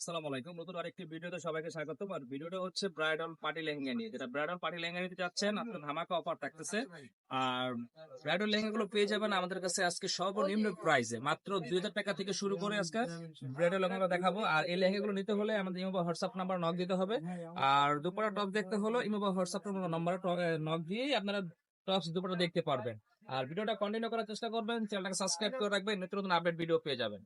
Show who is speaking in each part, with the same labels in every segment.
Speaker 1: আসসালামু আলাইকুম। নতুন আরেকটি ভিডিওতে সবাইকে স্বাগতম। আর ভিডিওটা হচ্ছে ব্রাইডাল পার্টি লেহেঙ্গা নিয়ে। যেটা ব্রাইডাল পার্টি লেহেঙ্গা নিতে যাচ্ছেন, আপনার ধামাকা অফার থাকতেছে। আর ব্রাইডাল লেহেঙ্গা গুলো পেয়ে যাবেন আমাদের কাছে আজকে সর্বনিম্ন প্রাইসে মাত্র 2000 টাকা থেকে শুরু করে আজকে ব্রাইডাল লেহেঙ্গা দেখাবো। আর এই লেহেঙ্গা গুলো নিতে হলে আমাদের ইমো বা হোয়াটসঅ্যাপ নাম্বার নক দিতে হবে। আর দুপুরে টপ দেখতে হলো ইমো বা হোয়াটসঅ্যাপ নাম্বারে নক দিয়েই আপনারা টপস দুপুরে দেখতে পারবেন। আর ভিডিওটা কন্টিনিউ করার চেষ্টা করবেন, চ্যানেলটাকে সাবস্ক্রাইব করে রাখবেন, নতুন নতুন আপডেট ভিডিও পেয়ে যাবেন।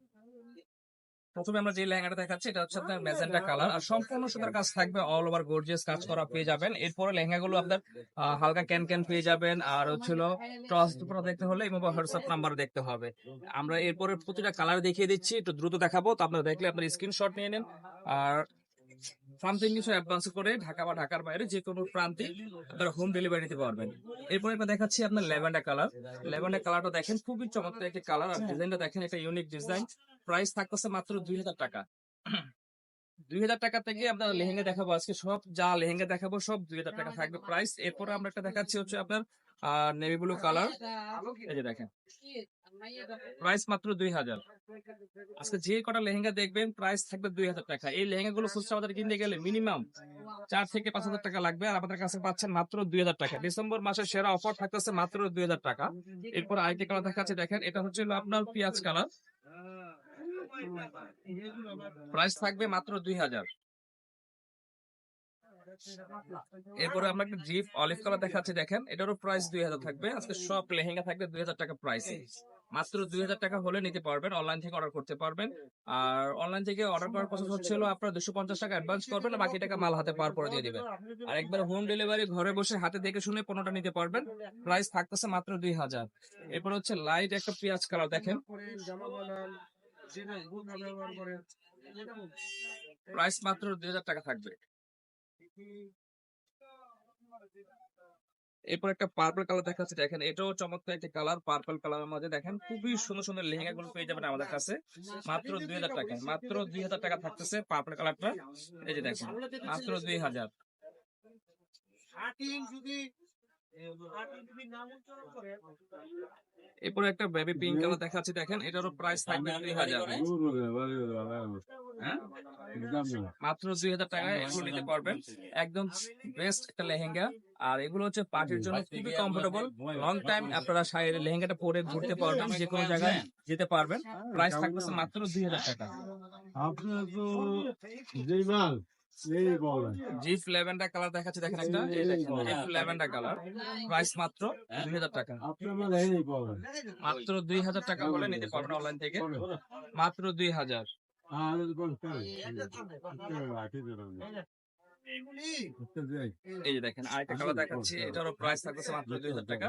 Speaker 1: প্রথমে আমরা যে লেহেঙ্গাটা দেখাচ্ছি এটা হচ্ছে আপনার ম্যাজেন্টা কালার, আর সম্পূর্ণ সুতার কাজ থাকবে, অল ওভার গর্জিয়াস কাজ করা পেয়ে যাবেন। এরপরে লেহেঙ্গাগুলো আপনার হালকা ক্যান ক্যান পেয়ে যাবেন। আর হচ্ছিল টস দুপুরে দেখতে হলে ইমো বা হোয়াটসঅ্যাপ নাম্বার দেখতে হবে। আমরা এরপরে প্রতিটা কালার দেখিয়ে দিচ্ছি, একটু দ্রুত দেখাবো, তো আপনারা দেখলে আপনার স্ক্রিনশট নিয়ে নেন। আর সামথিং কিছু অ্যাডভান্স করে ঢাকা বা ঢাকার বাইরে যে কোনো প্রান্তে আপনারা হোম ডেলিভারি নিতে পারবেন। এরপরে আমরা দেখাচ্ছি আপনার ল্যাভেন্ডার কালার। ল্যাভেন্ডার কালারটা দেখেন, খুবই চমৎকার একটি কালার। আর ডিজাইনটা দেখেন, একটা ইউনিক ডিজাইন। প্রাইস থাকতেছে মাত্র 2000 টাকা। 2000 টাকা থেকে আমরা লেহেঙ্গা দেখাবো আজকে, সব যা লেহেঙ্গা দেখাবো সব 2000 টাকা থাকবে প্রাইস। এরপরে আমরা একটা দেখাচ্ছি হচ্ছে আপনার নেভি ব্লু কালার। এই যে দেখেন, প্রাইস মাত্র 2000। আজকে যে কটা লেহেঙ্গা দেখবেন প্রাইস থাকবে 2000 টাকা। এই লেহেঙ্গা গুলো খুচরা বাজারে কিনতে গেলে মিনিমাম 4 থেকে 5000 টাকা লাগবে, আর আমাদের কাছে পাচ্ছেন মাত্র 2000 টাকা। ডিসেম্বর মাসের সেরা অফার থাকতেছে মাত্র 2000 টাকা। এরপর আরেকটি কালার দেখাচ্ছে, দেখেন এটা হচ্ছে আপনার পেঁয়াজ কালার। প্রাইস থাকবে মাত্র 2000। এরপরে আমরা একটা জিপ অলিভ কালার দেখাচ্ছি, দেখেন এটারও প্রাইস 2000 থাকবে। আজকে সব লেহেঙ্গা থাকবে 2000 টাকা প্রাইসে। মাত্র 2000 টাকা হলে নিতে পারবেন, অনলাইন থেকে অর্ডার করতে পারবেন। আর অনলাইন থেকে অর্ডার করার প্রসেস হচ্ছিল আপনার 250 টাকা অ্যাডভান্স করবেন, বাকি টাকা মাল হাতে পাওয়ার পরে দিয়ে দিবেন। আর একবার হোম ডেলিভারি ঘরে বসে হাতে দেখে শুনে 15টা নিতে পারবেন। প্রাইস থাকতেছে মাত্র 2000। এরপর হচ্ছে লাইট একটা পেঁয়াজ কালার, দেখেন প্রাইস মাত্র 2000 টাকা থাকবে। এরপর একটা পার্পল কালার দেখাচ্ছে, দেখেন এটাও চমৎকার একটা কালার। পার্পল কালারের মধ্যে দেখেন খুবই সুন্দর সুন্দর লেহেঙ্গা গুলো পেয়ে যাবেন আমাদের কাছে মাত্র 2000 টাকায়। মাত্র 2000 টাকা থাকতেছে পার্পল কালারটা। এই যে দেখেন, মাত্র 2000। এরপর একটা বেবি পিঙ্ক কালার দেখাচ্ছি, দেখেন এটারও প্রাইস থাকবে 2000। হ্যাঁ, মাত্র 2000 টাকায় এগুলো নিতে পারবেন। একদম বেস্ট একটা লেহেঙ্গা। আর এগুলো হচ্ছে পার্টির জন্য খুবই কমফোর্টেবল। লং টাইম আপনারা লেহেঙ্গাটা পরে ঘুরতে পারবেন, যে কোনো জায়গায় যেতে পারবেন। প্রাইস থাকতেছে মাত্র 2000 টাকা। জিপ ল্যাভেন্ডার কালার দেখাচ্ছে, দেখেন একটা জিপ ল্যাভেন্ডার কালার। প্রাইস মাত্র 2000 টাকা। মাত্র 2000 টাকা হলে নিতে পারবেন অনলাইন থেকে, মাত্র 2000। এই যে দেখেন আরেকটা কালার দেখাচ্ছি, এটারও প্রাইস থাকতেছে মাত্র 2000 টাকা।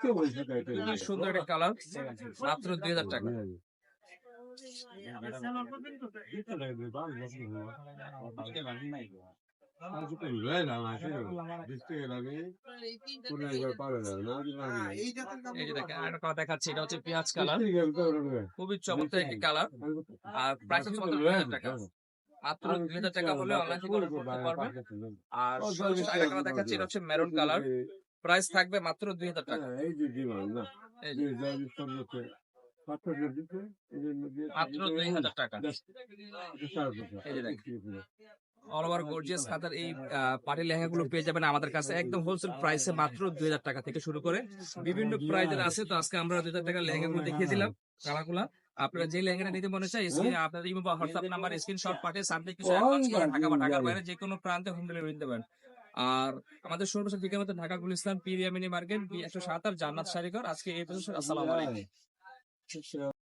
Speaker 1: খুবই সুন্দর একটা কালার, মাত্র 2000 টাকা। এই যে দেখেন আরেকটা কালার দেখাচ্ছি, এটা হচ্ছে পেঁয়াজ কালার। খুবই চমৎকার একটি কালার। আর প্রাইস হচ্ছে মাত্র 2000 টাকা। মাত্র 2000 টাকা হলে অনলাইন থেকে অর্ডার করতে পারবেন। আর সর্বশেষ আরেকটা কালার দেখাচ্ছি, এটা হচ্ছে মেরুন কালার। প্রাইস থাকবে মাত্র 2000 টাকা। মাত্র 2000 টাকা। এই যে দেখেন অল ওভার গর্জিয়াস কাতার এই পার্টি লেহেঙ্গা গুলো পেয়ে যাবেন আমাদের কাছে একদম হোলসেল প্রাইসে, মাত্র 2000 টাকা থেকে শুরু করে বিভিন্ন প্রাইজের আছে। তো আজকে আমরা 2000 টাকার লেহেঙ্গা গুলো দেখিয়ে দিলাম কালারগুলা। আপনারা যে লেহেঙ্গাটা নিতে মনে চাই আপনাদের ইমো বা হোয়াটসঅ্যাপ নাম্বার স্ক্রিনশট পাঠিয়ে সামনে কিছু অ্যাডভান্স করে ঢাকা বা ঢাকার বাইরে যে কোনো প্রান্তে হোম ডেলিভারি দিতে পারেন। আর আমাদের সর্বশেষ ঠিকানা হচ্ছে ঢাকা গুলিস্তান পিরিয়া মিনি মার্কেট, B107, জান্নাত শাড়িঘর। আজকে এই পর্যন্ত, আসসালামু আলাইকুম।